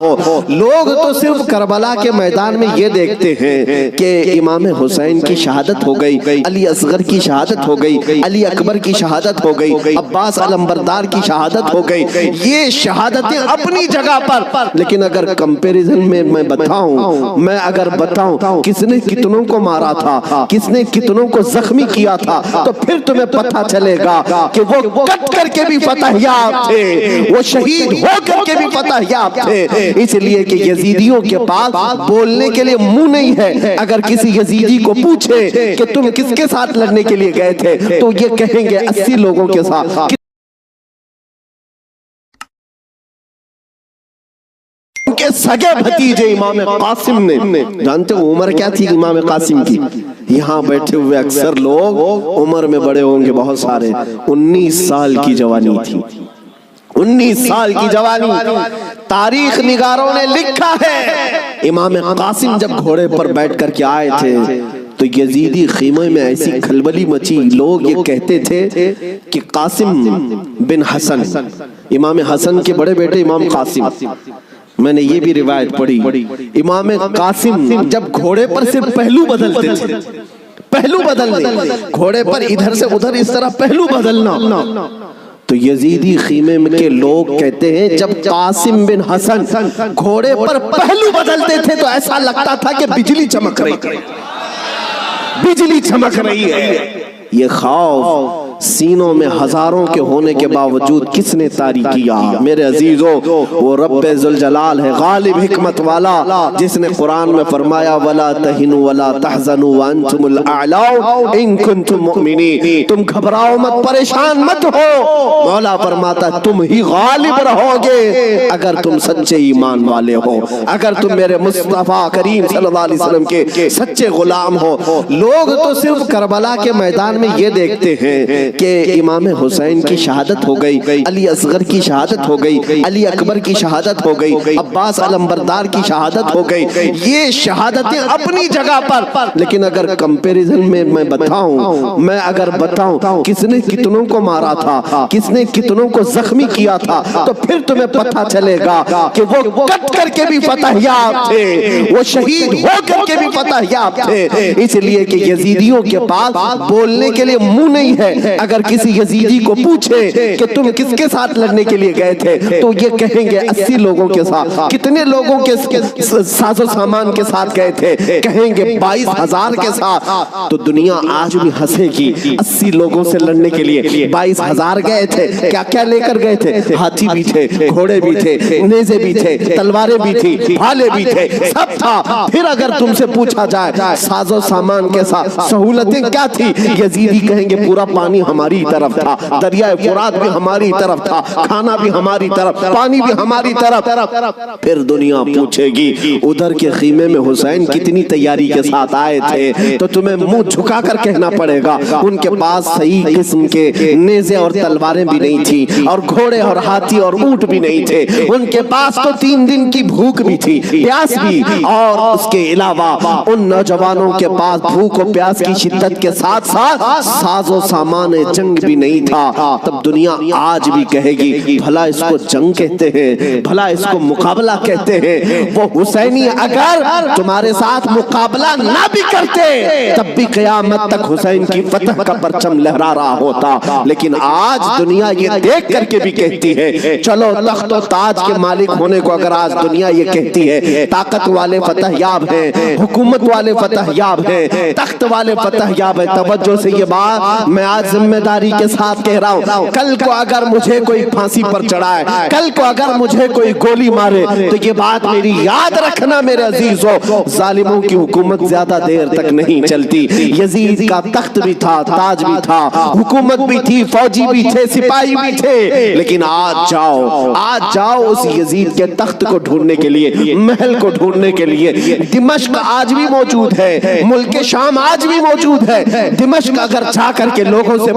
لوگ تو صرف کربلا کے میدان میں یہ دیکھتے ہیں کہ امام حسین کی شہادت ہو گئی، علی اصغر کی شہادت ہو گئی، علی اکبر کی شہادت ہو گئی، عباس علمبردار کی شہادت ہو گئی، یہ شہادتیں اپنی جگہ پر، لیکن اگر کمپیریزن میں بتاؤں کس نے کتنوں کو مارا تھا، کس نے کتنوں کو زخمی کیا تھا، تو پھر تمہیں پتہ چلے گا کہ وہ کٹ کر کے بھی فتح یاب تھے، وہ شہید ہو کر کے بھی فتح یاب تھے، اس لیے کہ یزیدیوں کے پاس بولنے کے لیے منہ نہیں ہے۔ اگر کسی یزیدی کو پوچھے کہ تم کس کے ساتھ لڑنے کے لیے گئے تھے تو یہ کہیں گے 80 لوگوں کے ساتھ۔ ان کے سگے بھتیجے امام قاسم نے، جانتے ہو عمر کیا تھی امام قاسم کی؟ یہاں بیٹھے ہوئے اکثر لوگ عمر میں بڑے ہوں گے بہت سارے، 19 سال کی جوانی تھی، 19 سال کی جوانی۔ تاریخ نگاروں نے لکھا ہے امام قاسم جب گھوڑے پر بیٹھ کر کے آئے تھے تو یزیدی خیمے میں ایسی کھلبلی مچی، لوگ یہ کہتے تھے کہ قاسم بن حسن، امام حسن کے بڑے بیٹے امام قاسم، میں نے یہ بھی روایت پڑھی، امام قاسم جب گھوڑے پر صرف پہلو بدلتے تھے، پہلو بدلنے، گھوڑے پر ادھر سے ادھر اس طرح پہلو بدلنا، تو یزیدی خیمے کے لوگ کہتے ہیں جب قاسم بن حسن گھوڑے پر پہلو بدلتے تھے تو ایسا لگتا تھا کہ بجلی چمک رہی، بجلی چمک رہی ہے۔ یہ خوف سینوں میں ہزاروں کے ہونے کے باوجود کس نے طاری کیا؟ میرے عزیزو، وہ رب ذوالجلال ہے، غالب حکمت والا، جس نے قرآن میں فرمایا وَلَا تَهِنُوا وَلَا تَحْزَنُوا وَأَنْتُمُ الْأَعْلَوْنَ إِن كُنتُم مُؤْمِنِينَ، تم گھبراؤ مت، پریشان مت ہو، مولا فرماتا تم ہی غالب رہو گے اگر تم سچے ایمان والے ہو، اگر تم میرے مصطفیٰ کریم صلی اللہ علیہ وسلم کے سچے غلام ہو۔ لوگ تو صرف کربلا کے میدان میں یہ دیکھتے ہیں کہ امام حسین کی شہادت ہو گئی، علی اصغر کی شہادت ہو گئی، علی اکبر کی شہادت ہو گئی، عباس علمبردار کی شہادت ہو گئی، یہ شہادتیں اپنی جگہ پر، لیکن اگر کمپیریزن میں بتاؤں کس نے کتنوں کو مارا تھا، کس نے کتنوں کو زخمی کیا تھا، تو پھر تمہیں پتہ چلے گا کہ وہ کٹ کر کے بھی فتح یاب تھے، وہ شہید ہو کر کے بھی فتح یاب تھے، اس لیے کہ یزیدیوں کے پاس بولنے کے لیے منہ نہیں ہے۔ اگر کسی یزیدی کو پوچھے کہ تم کس کے ساتھ لڑنے کے لیے گئے تھے تو یہ کہیں گے 80 لوگوں کے ساتھ۔ کتنے لوگوں کے ساز و سامان کے ساتھ گئے تھے؟ کہیں گے 22,000 کے ساتھ۔ تو دنیا آج بھی ہنسے گی، 80 لوگوں سے لڑنے کے لیے 22,000 گئے تھے، کیا کیا لے کر گئے تھے؟ ہاتھی بھی تھے، گھوڑے بھی تھے، نیزے بھی تھے، تلواریں بھی تھی، بھالے بھی تھے، سب تھا۔ پھر اگر تم سے پوچھا جائے ساز و سامان کے ساتھ سہولتیں کیا تھی، یزیدی کہیں گے پورا پانی ہماری طرف تھا، دریائے فرات بھی ہماری طرف تھا، کھانا بھی ہماری طرف، پانی بھی ہماری طرف۔ پھر دنیا پوچھے گی ادھر کے خیمے میں حسین کتنی تیاری کے ساتھ آئے تھے، تو تمہیں منہ جھکا کر کہنا پڑے گا ان کے پاس صحیح قسم کے نیزے اور تلواریں بھی نہیں تھی، اور گھوڑے اور ہاتھی اور اونٹ بھی نہیں تھے، ان کے پاس تو 3 دن کی بھوک بھی تھی، پیاس بھی، اور اس کے علاوہ ان نوجوانوں کے پاس بھوک و پیاس کی شدت کے ساتھ ساتھ ساز و سامان جنگ بھی نہیں تھا۔ تب دنیا آج بھی کہے گی بھلا اس کو جنگ کہتے ہیں، بھلا اس کو مقابلہ کہتے ہیں۔ وہ حسینی اگر تمہارے ساتھ مقابلہ نہ بھی کرتے تب بھی قیامت تک حسین کی فتح کا پرچم لہرا رہا ہوتا، لیکن آج دنیا یہ دیکھ کر کے بھی کہتی ہے چلو تخت و تاج کے مالک ہونے کو اگر آج دنیا یہ کہتی ہے، طاقت والے فتح یاب ہیں، حکومت والے فتح یاب ہیں، تخت والے فتح یاب ہیں، توجہ سے یہ بات میں آج ذمہ داری کے ساتھ کہہ رہا ہوں، کل کو اگر مجھے کوئی پھانسی پر چڑھائے، کل کو اگر مجھے کوئی گولی مارے تو یہ بات میری یاد رکھنا میرے عزیزو، ظالموں کی حکومت زیادہ دیر تک نہیں چلتی۔ یزید کا تخت بھی تھا، تاج بھی تھا، حکومت بھی تھی، فوجی بھی تھے، سپاہی بھی تھے، لیکن آج جاؤ اس یزید کے تخت کو ڈھونڈنے کے لیے، محل کو ڈھونڈنے کے لیے۔ دمشق آج بھی موجود ہے، ملک شام آج بھی موجود ہے۔ دمشق اگر جا کر کے لوگوں سے